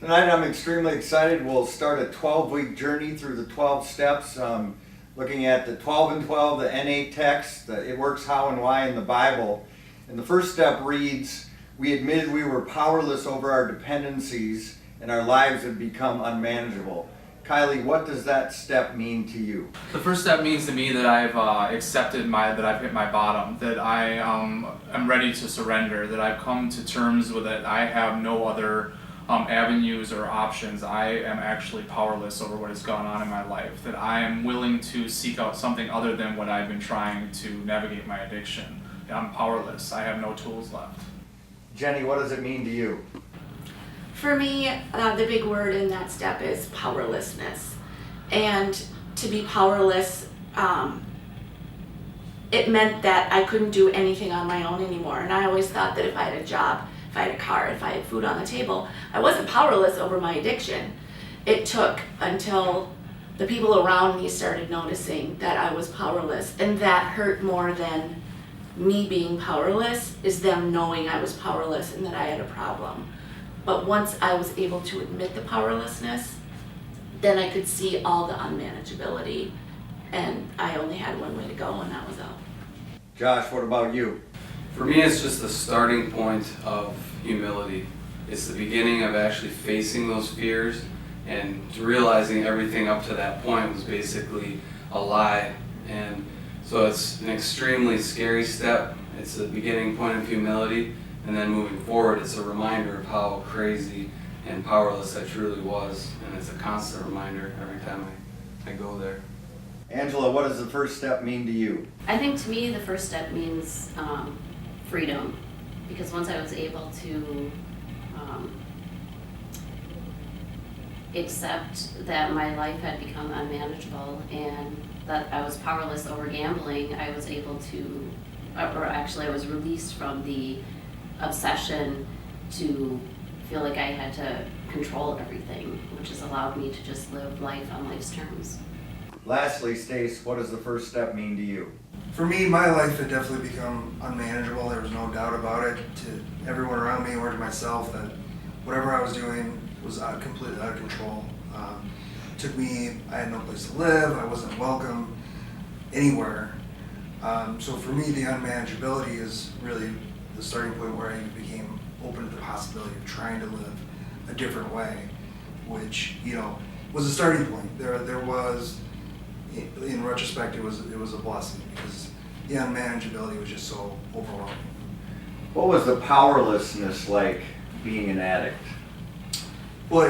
Tonight I'm extremely excited. We'll start a 12-week journey through the 12 steps, looking at the 12 and 12, the N8 text, the it works how and why in the Bible. And the first step reads, we admitted we were powerless over our dependencies and our lives had become unmanageable. Kylie, what does that step mean to you? The first step means to me that I've accepted that I've hit my bottom, that I am ready to surrender, that I've come to terms with it. I have no other avenues or options. I am actually powerless over what has gone on in my life, that I am willing to seek out something other than what I've been trying to navigate my addiction. I'm powerless. I have no tools left. Jenny, what does it mean to you? For me, the big word in that step is powerlessness. And to be powerless, it meant that I couldn't do anything on my own anymore. And I always thought that if I had a job, if I had a car, if I had food on the table, I wasn't powerless over my addiction. It took until the people around me started noticing that I was powerless. And that hurt more than me being powerless, is them knowing I was powerless and that I had a problem. But once I was able to admit the powerlessness, then I could see all the unmanageability, and I only had one way to go, and that was out. Josh, what about you? For me, it's just the starting point of humility. It's the beginning of actually facing those fears and realizing everything up to that point was basically a lie. And so it's an extremely scary step. It's the beginning point of humility. And then moving forward, it's a reminder of how crazy and powerless I truly was. And it's a constant reminder every time I go there. Angela, what does the first step mean to you? I think to me the first step means freedom, because once I was able to accept that my life had become unmanageable and that I was powerless over gambling, I was able to, or actually I was released from the obsession to feel like I had to control everything, which has allowed me to just live life on life's terms. Lastly, Stace, what does the first step mean to you? For me, my life had definitely become unmanageable. There was no doubt about it to everyone around me or to myself that whatever I was doing was completely out of control. I had no place to live. I wasn't welcome anywhere. So for me, the unmanageability is really the starting point where I became open to the possibility of trying to live a different way, which, was a starting point. There was, in retrospect, it was a blessing because the unmanageability was just so overwhelming. What was the powerlessness like being an addict? Well,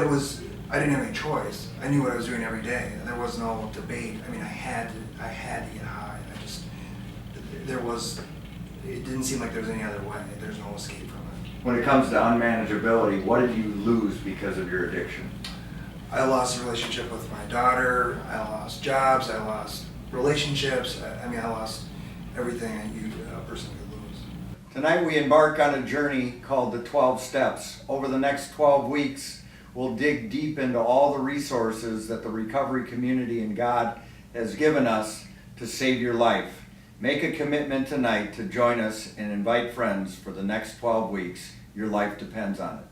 I didn't have any choice. I knew what I was doing every day. There was no debate. I mean, I had to get high. It didn't seem like there was any other way. There's no escape from it. When it comes to unmanageability, what did you lose because of your addiction? I lost a relationship with my daughter. I lost jobs. I lost relationships. I lost everything a person could lose. Tonight we embark on a journey called the 12 Steps. Over the next 12 weeks, we'll dig deep into all the resources that the recovery community and God has given us to save your life. Make a commitment tonight to join us and invite friends for the next 12 weeks. Your life depends on it.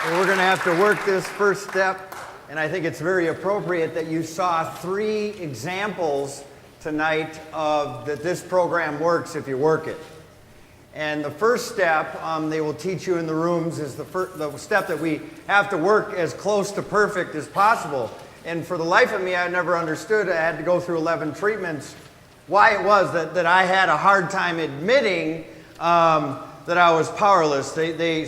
Well, we're going to have to work this first step, and I think it's very appropriate that you saw 3 examples tonight of that this program works if you work it. And the first step they will teach you in the rooms is the step that we have to work as close to perfect as possible. And for the life of me, I never understood. I had to go through 11 treatments. Why it was that I had a hard time admitting that I was powerless.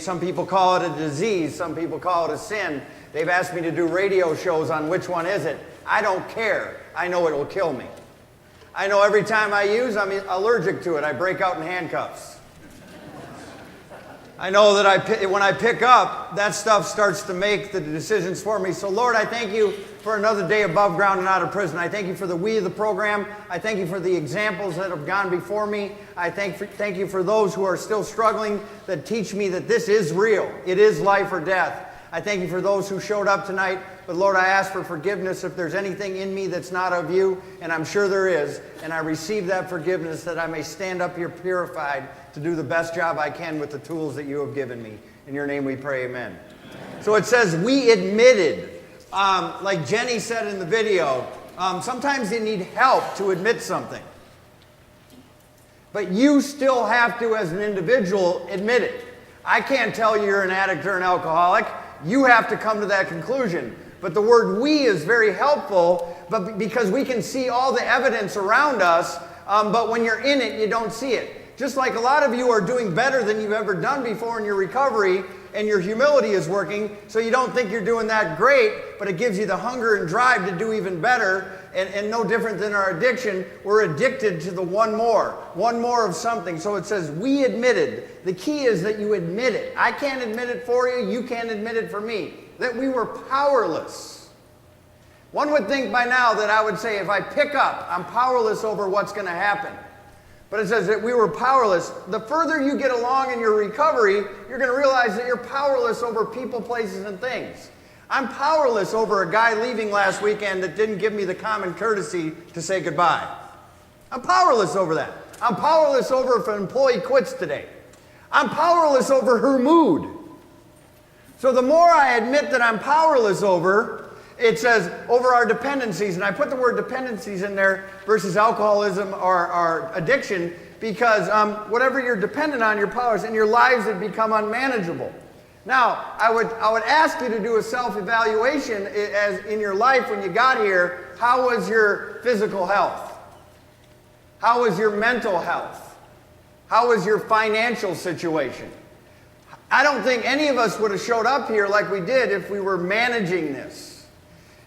Some people call it a disease. Some people call it a sin. They've asked me to do radio shows on which one is it. I don't care. I know it will kill me. I know every time I use, I'm allergic to it. I break out in handcuffs. I know that when I pick up, that stuff starts to make the decisions for me. So Lord, I thank you for another day above ground and out of prison. I thank you for the we of the program. I thank you for the examples that have gone before me. I thank you for those who are still struggling that teach me that this is real. It is life or death. I thank you for those who showed up tonight. But Lord, I ask for forgiveness if there's anything in me that's not of you, and I'm sure there is. And I receive that forgiveness that I may stand up here purified to do the best job I can with the tools that you have given me. In your name we pray, amen. So it says, we admitted. Like Jenny said in the video, sometimes you need help to admit something. But you still have to, as an individual, admit it. I can't tell you you're an addict or an alcoholic. You have to come to that conclusion. But the word we is very helpful, but because we can see all the evidence around us, but when you're in it, you don't see it. Just like a lot of you are doing better than you've ever done before in your recovery, and your humility is working, so you don't think you're doing that great, but it gives you the hunger and drive to do even better, and no different than our addiction, we're addicted to the one more of something. So it says, we admitted. The key is that you admit it. I can't admit it for you, you can't admit it for me. That we were powerless. One would think by now that I would say, if I pick up, I'm powerless over what's going to happen. But it says that we were powerless. The further you get along in your recovery, you're going to realize that you're powerless over people, places, and things. I'm powerless over a guy leaving last weekend that didn't give me the common courtesy to say goodbye. I'm powerless over that. I'm powerless over if an employee quits today. I'm powerless over her mood. So the more I admit that I'm powerless over, it says over our dependencies, and I put the word dependencies in there versus alcoholism or addiction because whatever you're dependent on, your powers, and your lives have become unmanageable. Now, I would ask you to do a self-evaluation as in your life when you got here. How was your physical health? How was your mental health? How was your financial situation? I don't think any of us would have showed up here like we did if we were managing this.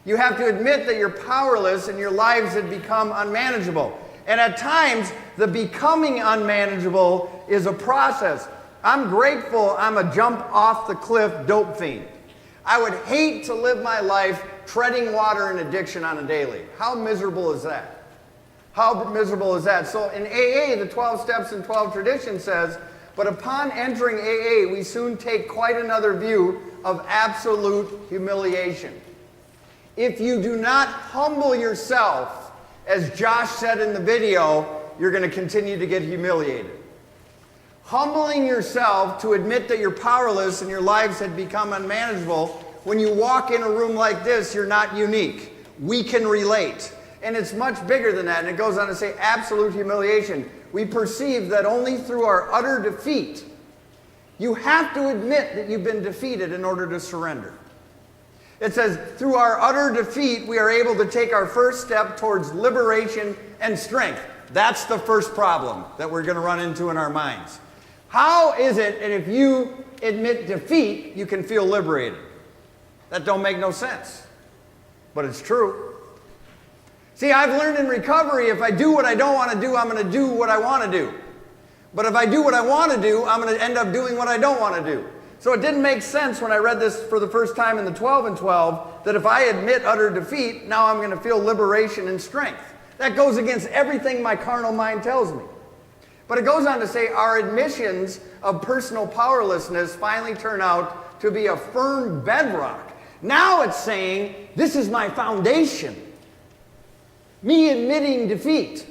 You have to admit that you're powerless and your lives had become unmanageable. And at times, the becoming unmanageable is a process. I'm grateful I'm a jump off the cliff dope fiend. I would hate to live my life treading water in addiction on a daily. How miserable is that? How miserable is that? So in AA, the 12 Steps and 12 Traditions says, but upon entering AA, we soon take quite another view of absolute humiliation. If you do not humble yourself, as Josh said in the video, you're going to continue to get humiliated. Humbling yourself to admit that you're powerless and your lives had become unmanageable. When you walk in a room like this, you're not unique. We can relate. And it's much bigger than that. And it goes on to say absolute humiliation. We perceive that only through our utter defeat, you have to admit that you've been defeated in order to surrender. It says, through our utter defeat, we are able to take our first step towards liberation and strength. That's the first problem that we're going to run into in our minds. How is it that if you admit defeat, you can feel liberated? That don't make no sense. But it's true. See, I've learned in recovery, if I do what I don't want to do, I'm going to do what I want to do. But if I do what I want to do, I'm going to end up doing what I don't want to do. So it didn't make sense when I read this for the first time in the 12 and 12 that if I admit utter defeat, now I'm going to feel liberation and strength. That goes against everything my carnal mind tells me. But it goes on to say our admissions of personal powerlessness finally turn out to be a firm bedrock. Now it's saying, this is my foundation. Me admitting defeat.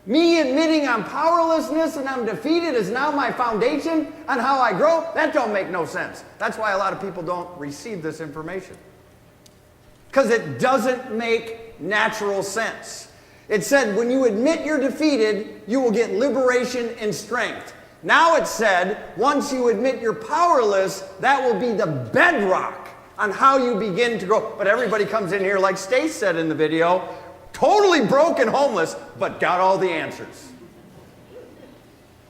Me admitting I'm powerlessness and I'm defeated is now my foundation on how I grow. That don't make no sense. That's why a lot of people don't receive this information. Because it doesn't make natural sense. It said when you admit you're defeated, you will get liberation and strength. Now it said once you admit you're powerless, that will be the bedrock on how you begin to grow. But everybody comes in here, like Stace said in the video, totally broken, homeless, but got all the answers.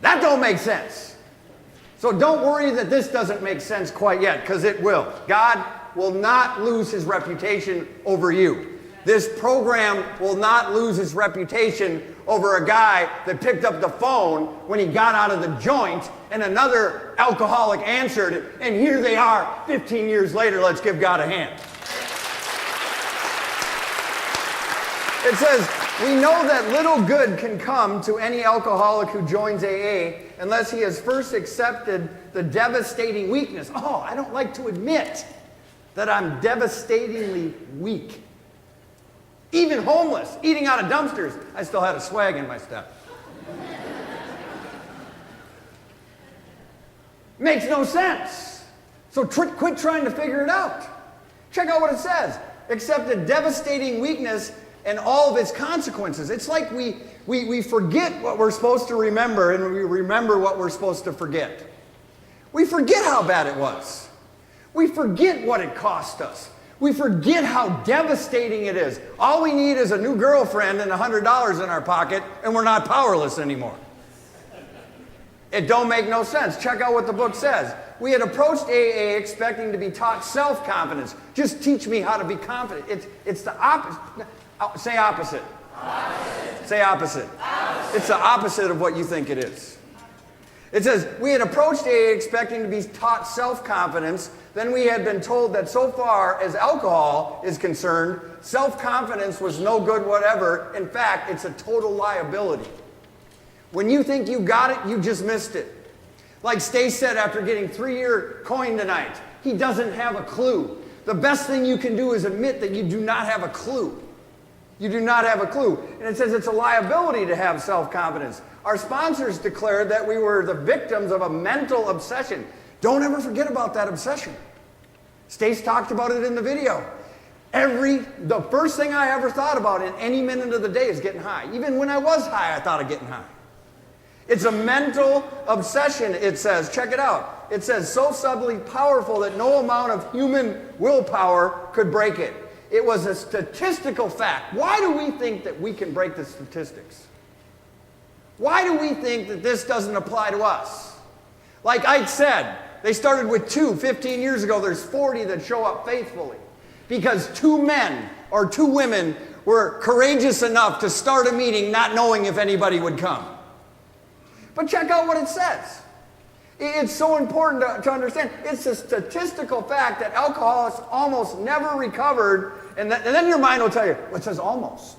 That don't make sense. So don't worry that this doesn't make sense quite yet, because it will. God will not lose his reputation over you. This program will not lose its reputation over a guy that picked up the phone when he got out of the joint and another alcoholic answered, and here they are 15 years later. Let's give God a hand. It says, we know that little good can come to any alcoholic who joins AA unless he has first accepted the devastating weakness. Oh, I don't like to admit that I'm devastatingly weak. Even homeless, eating out of dumpsters, I still had a swag in my step. Makes no sense. So quit trying to figure it out. Check out what it says. Accept a devastating weakness and all of its consequences. It's like we forget what we're supposed to remember and we remember what we're supposed to forget. We forget how bad it was. We forget what it cost us. We forget how devastating it is. All we need is a new girlfriend and $100 in our pocket, and we're not powerless anymore. It don't make no sense. Check out what the book says. We had approached AA expecting to be taught self-confidence. Just teach me how to be confident. It's the opposite. Say opposite. Opposite. Say opposite. Opposite. It's the opposite of what you think it is. It says, we had approached AA expecting to be taught self-confidence. Then we had been told that so far as alcohol is concerned, self-confidence was no good whatever. In fact, it's a total liability. When you think you got it, you just missed it. Like Stace said after getting 3-year coin tonight, he doesn't have a clue. The best thing you can do is admit that you do not have a clue. You do not have a clue. And it says it's a liability to have self-confidence. Our sponsors declared that we were the victims of a mental obsession. Don't ever forget about that obsession. Stace talked about it in the video. The first thing I ever thought about in any minute of the day is getting high. Even when I was high, I thought of getting high. It's a mental obsession, it says. Check it out. It says, so subtly powerful that no amount of human willpower could break it. It was a statistical fact. Why do we think that we can break the statistics? Why do we think that this doesn't apply to us? Like Ike said, they started with 2. 15 years ago, there's 40 that show up faithfully. Because 2 men or 2 women were courageous enough to start a meeting not knowing if anybody would come. But check out what it says. It's so important to understand. It's a statistical fact that alcoholics almost never recovered. And then your mind will tell you, well, it says almost.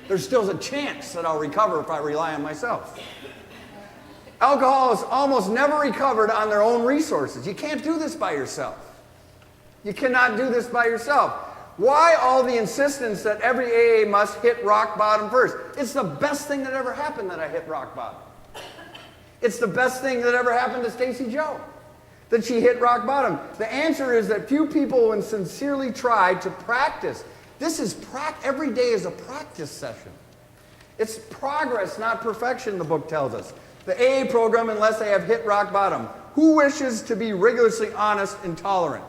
There's still a chance that I'll recover if I rely on myself. Alcoholics almost never recovered on their own resources. You can't do this by yourself. You cannot do this by yourself. Why all the insistence that every AA must hit rock bottom first? It's the best thing that ever happened that I hit rock bottom. It's the best thing that ever happened to Stacy Joe, that she hit rock bottom. The answer is that few people would sincerely try to practice. Every day is a practice session. It's progress, not perfection, the book tells us. The AA program, unless they have hit rock bottom. Who wishes to be rigorously honest and tolerant?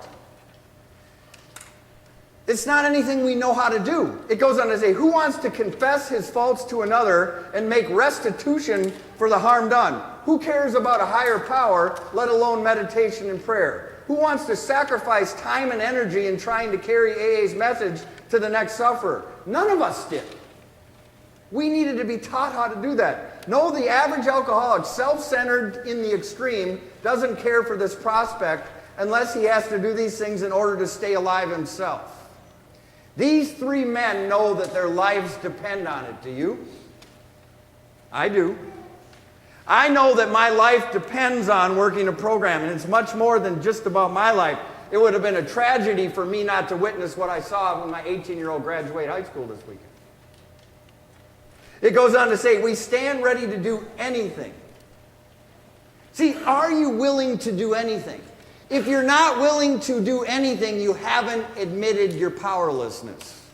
It's not anything we know how to do. It goes on to say, who wants to confess his faults to another and make restitution for the harm done? Who cares about a higher power, let alone meditation and prayer? Who wants to sacrifice time and energy in trying to carry AA's message to the next sufferer? None of us did. We needed to be taught how to do that. No, the average alcoholic, self-centered in the extreme, doesn't care for this prospect unless he has to do these things in order to stay alive himself. These 3 men know that their lives depend on it. Do you? I do. I know that my life depends on working a program, and it's much more than just about my life. It would have been a tragedy for me not to witness what I saw when my 18-year-old graduated high school this weekend. It goes on to say, we stand ready to do anything. See, are you willing to do anything? If you're not willing to do anything, you haven't admitted your powerlessness.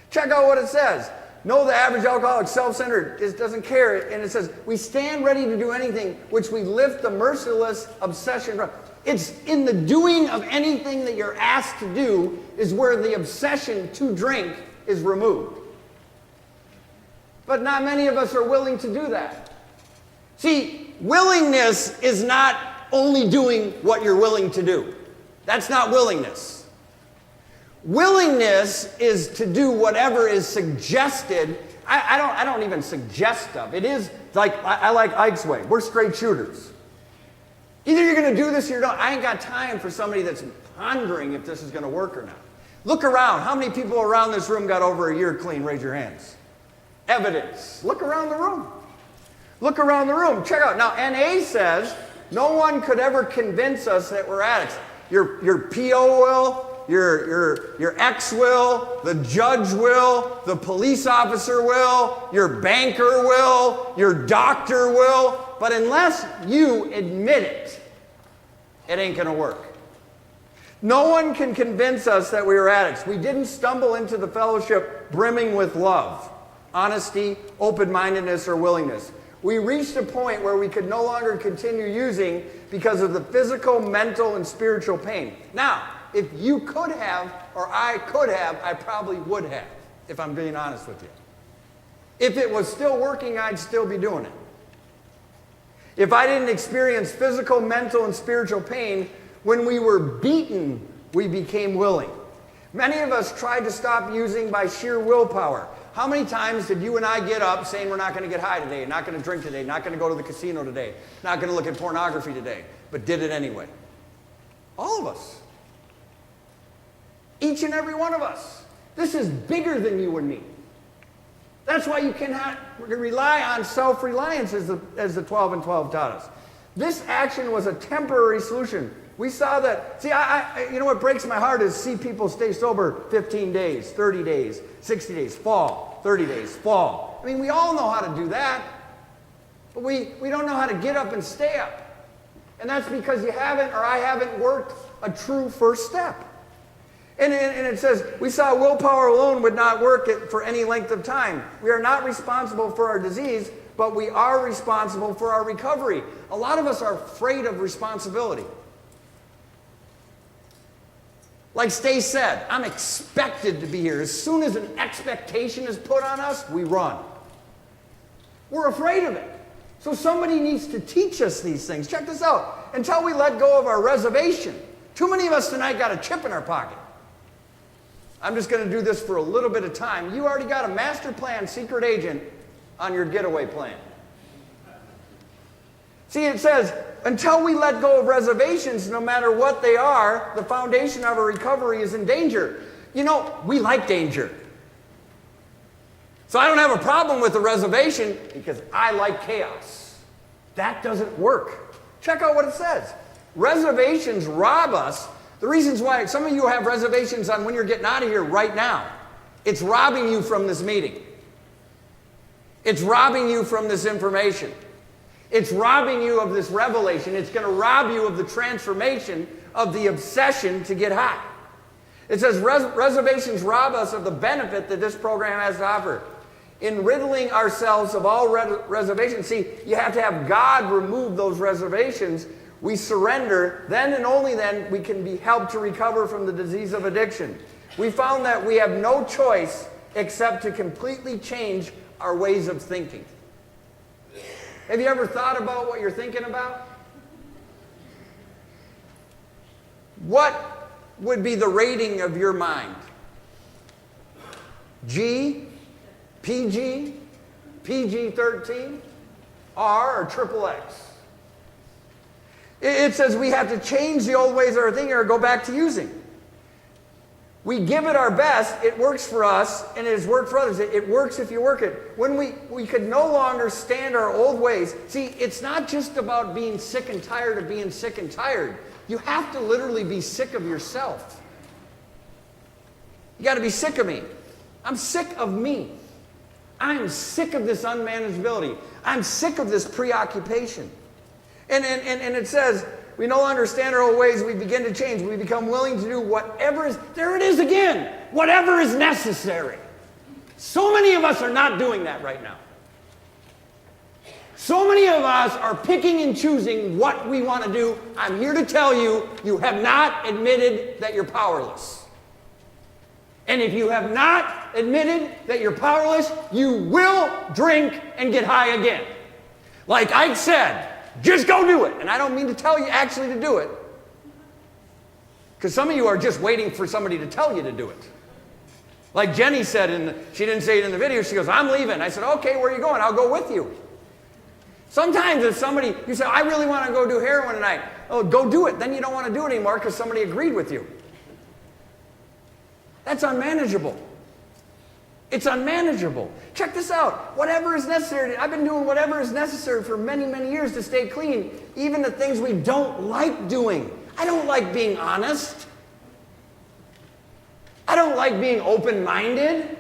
Check out what it says. No, the average alcoholic, self-centered, doesn't care. And it says, we stand ready to do anything which we lift the merciless obsession from. It's in the doing of anything that you're asked to do is where the obsession to drink is removed. But not many of us are willing to do that. See, willingness is not only doing what you're willing to do. That's not willingness. Willingness is to do whatever is suggested. I don't even suggest stuff. It is like, I like Ike's way. We're straight shooters. Either you're going to do this or you don't. I ain't got time for somebody that's pondering if this is going to work or not. Look around. How many people around this room got over a year clean? Raise your hands. Evidence. Look around the room. Look around the room. Check out. Now, NA says no one could ever convince us that we're addicts. Your PO will, your ex will, the judge will, the police officer will, your banker will, your doctor will. But unless you admit it, it ain't going to work. No one can convince us that we are addicts. We didn't stumble into the fellowship brimming with love, honesty, open-mindedness, or willingness. We reached a point where we could no longer continue using because of the physical, mental, and spiritual pain. Now, if you could have, or I could have, I probably would have, if I'm being honest with you. If it was still working, I'd still be doing it. If I didn't experience physical, mental, and spiritual pain, when we were beaten, we became willing. Many of us tried to stop using by sheer willpower. How many times did you and I get up saying we're not going to get high today, not going to drink today, not going to go to the casino today, not going to look at pornography today, but did it anyway? All of us. Each and every one of us. This is bigger than you and me. That's why you cannot rely on self-reliance as the 12 and 12 taught us. This action was a temporary solution. We saw that. See, you know what breaks my heart is see people stay sober 15 days, 30 days, 60 days, fall, 30 days, fall. I mean, we all know how to do that, but we don't know how to get up and stay up. And that's because you haven't, or I haven't worked a true first step. And it says, we saw willpower alone would not work for any length of time. We are not responsible for our disease, but we are responsible for our recovery. A lot of us are afraid of responsibility. Like Stace said, I'm expected to be here. As soon as an expectation is put on us, we run. We're afraid of it. So somebody needs to teach us these things. Check this out. Until we let go of our reservation. Too many of us tonight got a chip in our pocket. I'm just going to do this for a little bit of time. You already got a master plan, secret agent on your getaway plan. See, it says, until we let go of reservations, no matter what they are, the foundation of our recovery is in danger. You know, we like danger. So I don't have a problem with the reservation because I like chaos. That doesn't work. Check out what it says. Reservations rob us. The reasons why some of you have reservations on when you're getting out of here right now. It's robbing you from this meeting. It's robbing you from this information. It's robbing you of this revelation. It's going to rob you of the transformation of the obsession to get high. It says reservations rob us of the benefit that this program has to offer. In riddling ourselves of all reservations, see, you have to have God remove those reservations. We surrender, then and only then we can be helped to recover from the disease of addiction. We found that we have no choice except to completely change our ways of thinking. Have you ever thought about what you're thinking about? What would be the rating of your mind? G, PG, PG-13, R, or triple X? It says we have to change the old ways of our thinking or go back to using. We give it our best, it works for us, and it has worked for others. It works if you work it. When we could no longer stand our old ways. See, it's not just about being sick and tired of being sick and tired. You have to literally be sick of yourself. You got to be sick of me. I'm sick of me. I'm sick of this unmanageability. I'm sick of this preoccupation. And it says, we no longer stand our old ways, we begin to change. We become willing to do whatever is, there it is again, whatever is necessary. So many of us are not doing that right now. So many of us are picking and choosing what we want to do. I'm here to tell you, you have not admitted that you're powerless. And if you have not admitted that you're powerless, you will drink and get high again. Like Ike said, just go do it. And I don't mean to tell you actually to do it. Because some of you are just waiting for somebody to tell you to do it. Like Jenny said, she didn't say it in the video, she goes, I'm leaving. I said, okay, where are you going? I'll go with you. Sometimes if somebody, you say, I really want to go do heroin tonight. Oh, go do it. Then you don't want to do it anymore because somebody agreed with you. That's unmanageable. It's unmanageable. Check this out. Whatever is necessary. I've been doing whatever is necessary for many, many years to stay clean. Even the things we don't like doing. I don't like being honest. I don't like being open-minded.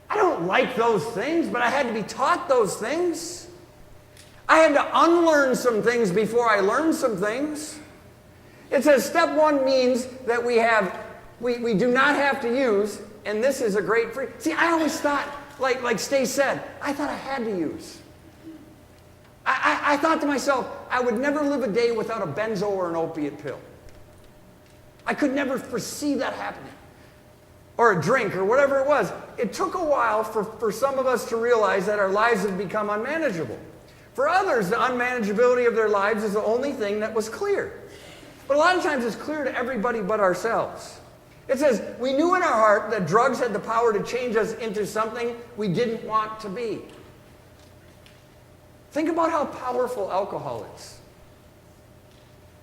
I don't like those things, but I had to be taught those things. I had to unlearn some things before I learned some things. It says step 1 means that we do not have to use, and this is a great free. See, I always thought, like Stace said, I thought I had to use. I thought to myself, I would never live a day without a benzo or an opiate pill. I could never foresee that happening. Or a drink, or whatever it was. It took a while for some of us to realize that our lives had become unmanageable. For others, the unmanageability of their lives is the only thing that was clear. But a lot of times it's clear to everybody but ourselves. It says, we knew in our heart that drugs had the power to change us into something we didn't want to be. Think about how powerful alcohol is.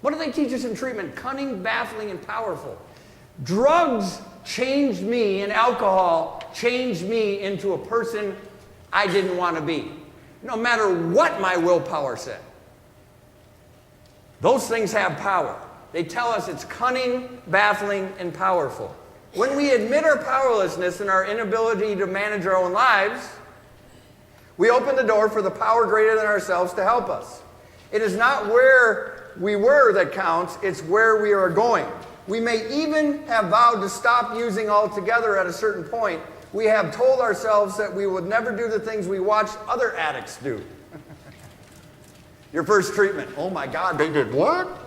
What do they teach us in treatment? Cunning, baffling, and powerful. Drugs changed me, and alcohol changed me into a person I didn't want to be. No matter what my willpower said. Those things have power. They tell us it's cunning, baffling, and powerful. When we admit our powerlessness and our inability to manage our own lives, we open the door for the power greater than ourselves to help us. It is not where we were that counts, it's where we are going. We may even have vowed to stop using altogether at a certain point. We have told ourselves that we would never do the things we watched other addicts do. Your first treatment. Oh my God, they did what?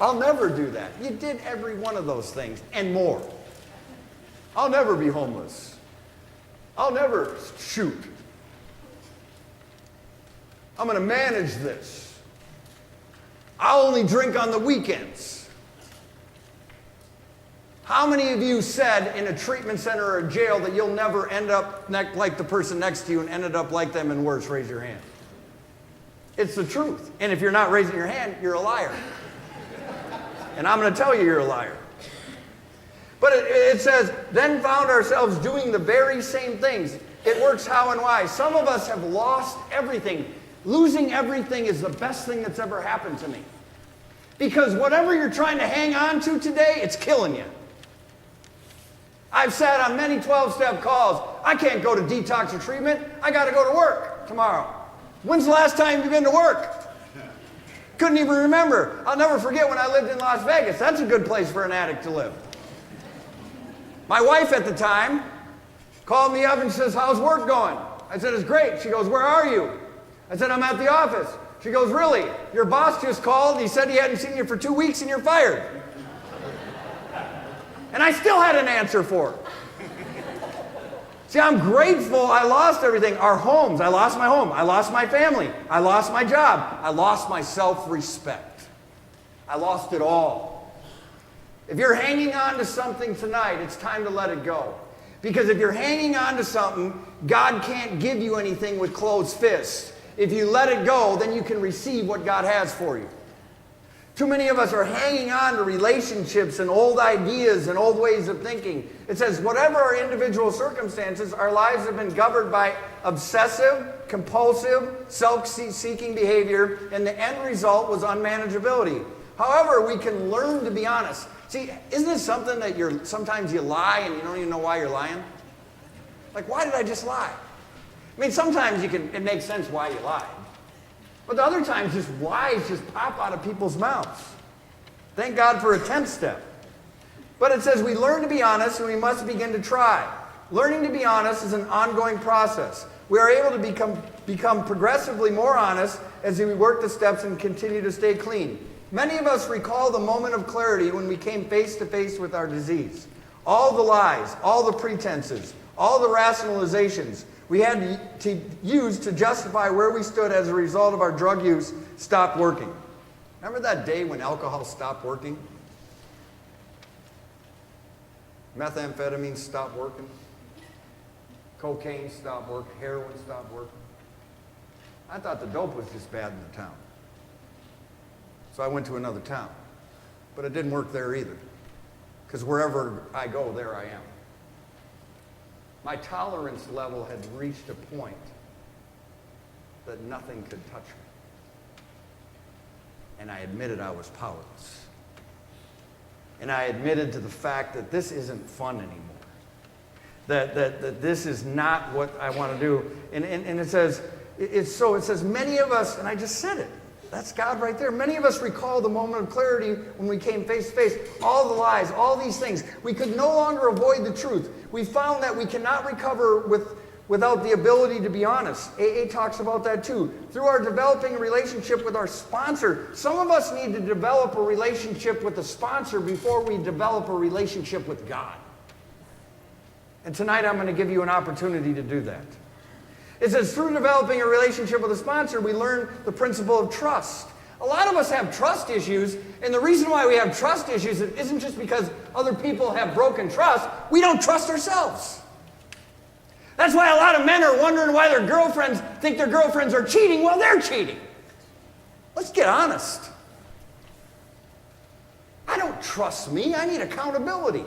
I'll never do that. You did every one of those things and more. I'll never be homeless. I'll never shoot. I'm going to manage this. I'll only drink on the weekends. How many of you said in a treatment center or a jail that you'll never end up like the person next to you and ended up like them and worse? Raise your hand. It's the truth. And if you're not raising your hand, you're a liar. And I'm going to tell you you're a liar. But it says, then found ourselves doing the very same things. It works how and why. Some of us have lost everything. Losing everything is the best thing that's ever happened to me. Because whatever you're trying to hang on to today, it's killing you. I've sat on many 12-step calls. I can't go to detox or treatment. I got to go to work tomorrow. When's the last time you've been to work? Couldn't even remember. I'll never forget when I lived in Las Vegas. That's a good place for an addict to live. My wife at the time called me up and says, how's work going? I said, it's great. She goes, where are you? I said, I'm at the office. She goes, really? Your boss just called. He said he hadn't seen you for 2 weeks and you're fired. And I still had an answer for her. See, I'm grateful I lost everything. Our homes. I lost my home. I lost my family. I lost my job. I lost my self-respect. I lost it all. If you're hanging on to something tonight, it's time to let it go. Because if you're hanging on to something, God can't give you anything with closed fists. If you let it go, then you can receive what God has for you. Too many of us are hanging on to relationships and old ideas and old ways of thinking. It says, whatever our individual circumstances, our lives have been governed by obsessive, compulsive, self-seeking behavior, and the end result was unmanageability. However, we can learn to be honest. See, isn't it something that sometimes you lie and you don't even know why you're lying? Like, why did I just lie? I mean, sometimes it makes sense why you lied. But the other times, just lies just pop out of people's mouths. Thank God for a 10th step. But it says we learn to be honest and we must begin to try. Learning to be honest is an ongoing process. We are able to become progressively more honest as we work the steps and continue to stay clean. Many of us recall the moment of clarity when we came face to face with our disease. All the lies, all the pretenses, all the rationalizations we had to use to justify where we stood as a result of our drug use stopped working. Remember that day when alcohol stopped working? Methamphetamine stopped working. Cocaine stopped working. Heroin stopped working. I thought the dope was just bad in the town. So I went to another town. But it didn't work there either. Because wherever I go, there I am. My tolerance level had reached a point that nothing could touch me. And I admitted I was powerless. And I admitted to the fact that this isn't fun anymore. That this is not what I want to do. And it says, it says, many of us, and I just said it, that's God right there. Many of us recall the moment of clarity when we came face to face. All the lies, all these things. We could no longer avoid the truth. We found that we cannot recover without the ability to be honest. AA talks about that too. Through our developing a relationship with our sponsor, some of us need to develop a relationship with the sponsor before we develop a relationship with God. And tonight I'm going to give you an opportunity to do that. It says, through developing a relationship with a sponsor, we learn the principle of trust. A lot of us have trust issues, and the reason why we have trust issues isn't just because other people have broken trust. We don't trust ourselves. That's why a lot of men are wondering why their girlfriends think their girlfriends are cheating while they're cheating. Let's get honest. I don't trust me. I need accountability.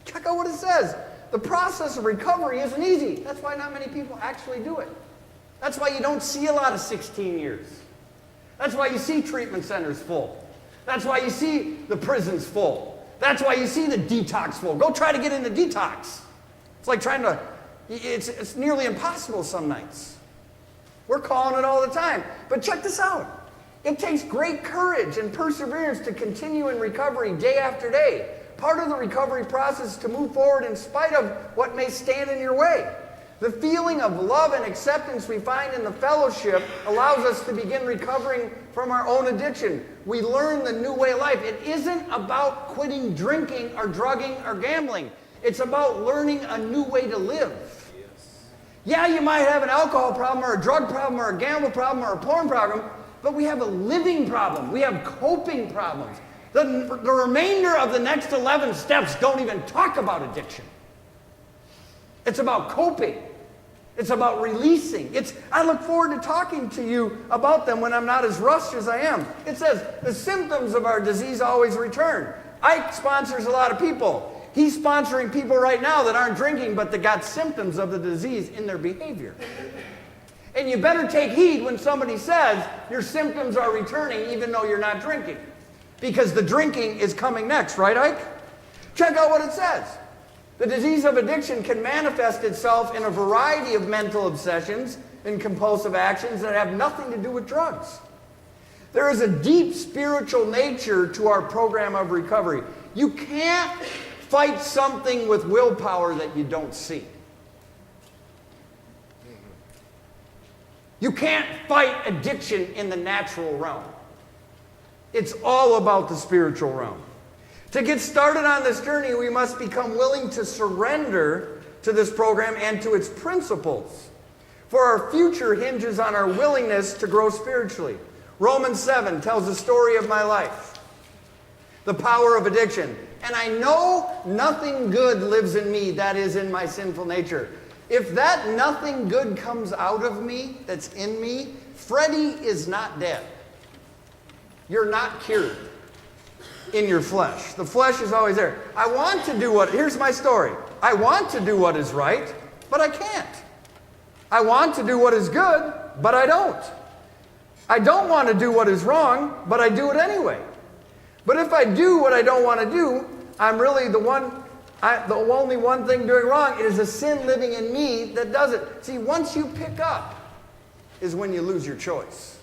Check out what it says. The process of recovery isn't easy. That's why not many people actually do it. That's why you don't see a lot of 16 years. That's why you see treatment centers full. That's why you see the prisons full. That's why you see the detox full. Go try to get into detox. It's like trying to, it's nearly impossible some nights. We're calling it all the time. But check this out. It takes great courage and perseverance to continue in recovery day after day. Part of the recovery process is to move forward in spite of what may stand in your way. The feeling of love and acceptance we find in the fellowship allows us to begin recovering from our own addiction. We learn the new way of life. It isn't about quitting drinking or drugging or gambling. It's about learning a new way to live. Yeah, you might have an alcohol problem or a drug problem or a gamble problem or a porn problem, but we have a living problem. We have coping problems. The remainder of the next 11 steps don't even talk about addiction. It's about coping. It's about releasing. I look forward to talking to you about them when I'm not as rushed as I am. It says, the symptoms of our disease always return. Ike sponsors a lot of people. He's sponsoring people right now that aren't drinking, but that got symptoms of the disease in their behavior. And you better take heed when somebody says your symptoms are returning even though you're not drinking. Because the drinking is coming next, right, Ike? Check out what it says. The disease of addiction can manifest itself in a variety of mental obsessions and compulsive actions that have nothing to do with drugs. There is a deep spiritual nature to our program of recovery. You can't fight something with willpower that you don't see. You can't fight addiction in the natural realm. It's all about the spiritual realm. To get started on this journey, we must become willing to surrender to this program and to its principles. For our future hinges on our willingness to grow spiritually. Romans 7 tells the story of my life. The power of addiction. And I know nothing good lives in me, that is in my sinful nature. If that nothing good comes out of me, that's in me, Freddie is not dead. You're not cured in your flesh. The flesh is always there. I want to do here's my story. I want to do what is right, but I can't. I want to do what is good, but I don't. I don't want to do what is wrong, but I do it anyway. But if I do what I don't want to do, I'm really the only one thing doing wrong. It is a sin living in me that does it. See, once you pick up is when you lose your choice.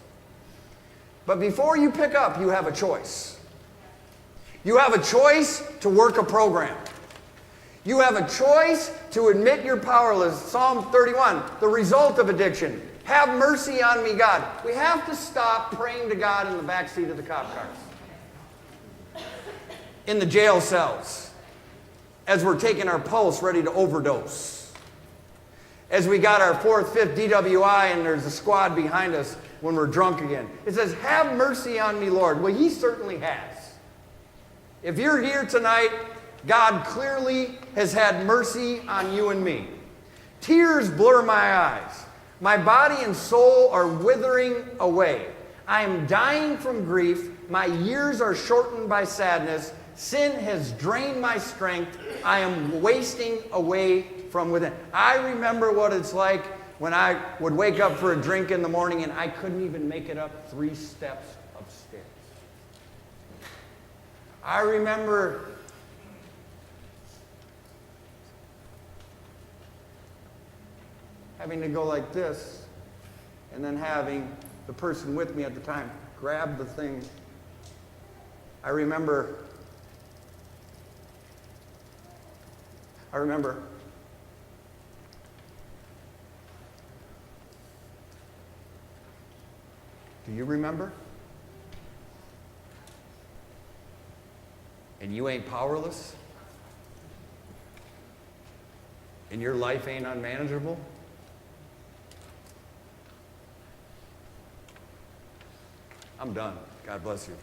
But before you pick up, you have a choice. You have a choice to work a program. You have a choice to admit you're powerless. Psalm 31, the result of addiction. Have mercy on me, God. We have to stop praying to God in the backseat of the cop cars. In the jail cells. As we're taking our pulse ready to overdose. As we got our 4th, 5th DWI and there's a squad behind us when we're drunk again. It says, have mercy on me, Lord. Well, he certainly has. If you're here tonight, God clearly has had mercy on you and me. Tears blur my eyes. My body and soul are withering away. I am dying from grief. My years are shortened by sadness. Sin has drained my strength. I am wasting away from within. I remember what it's like when I would wake up for a drink in the morning and I couldn't even make it up 3 steps upstairs. I remember having to go like this and then having the person with me at the time grab the thing. I remember do you remember? And you ain't powerless? And your life ain't unmanageable? I'm done. God bless you.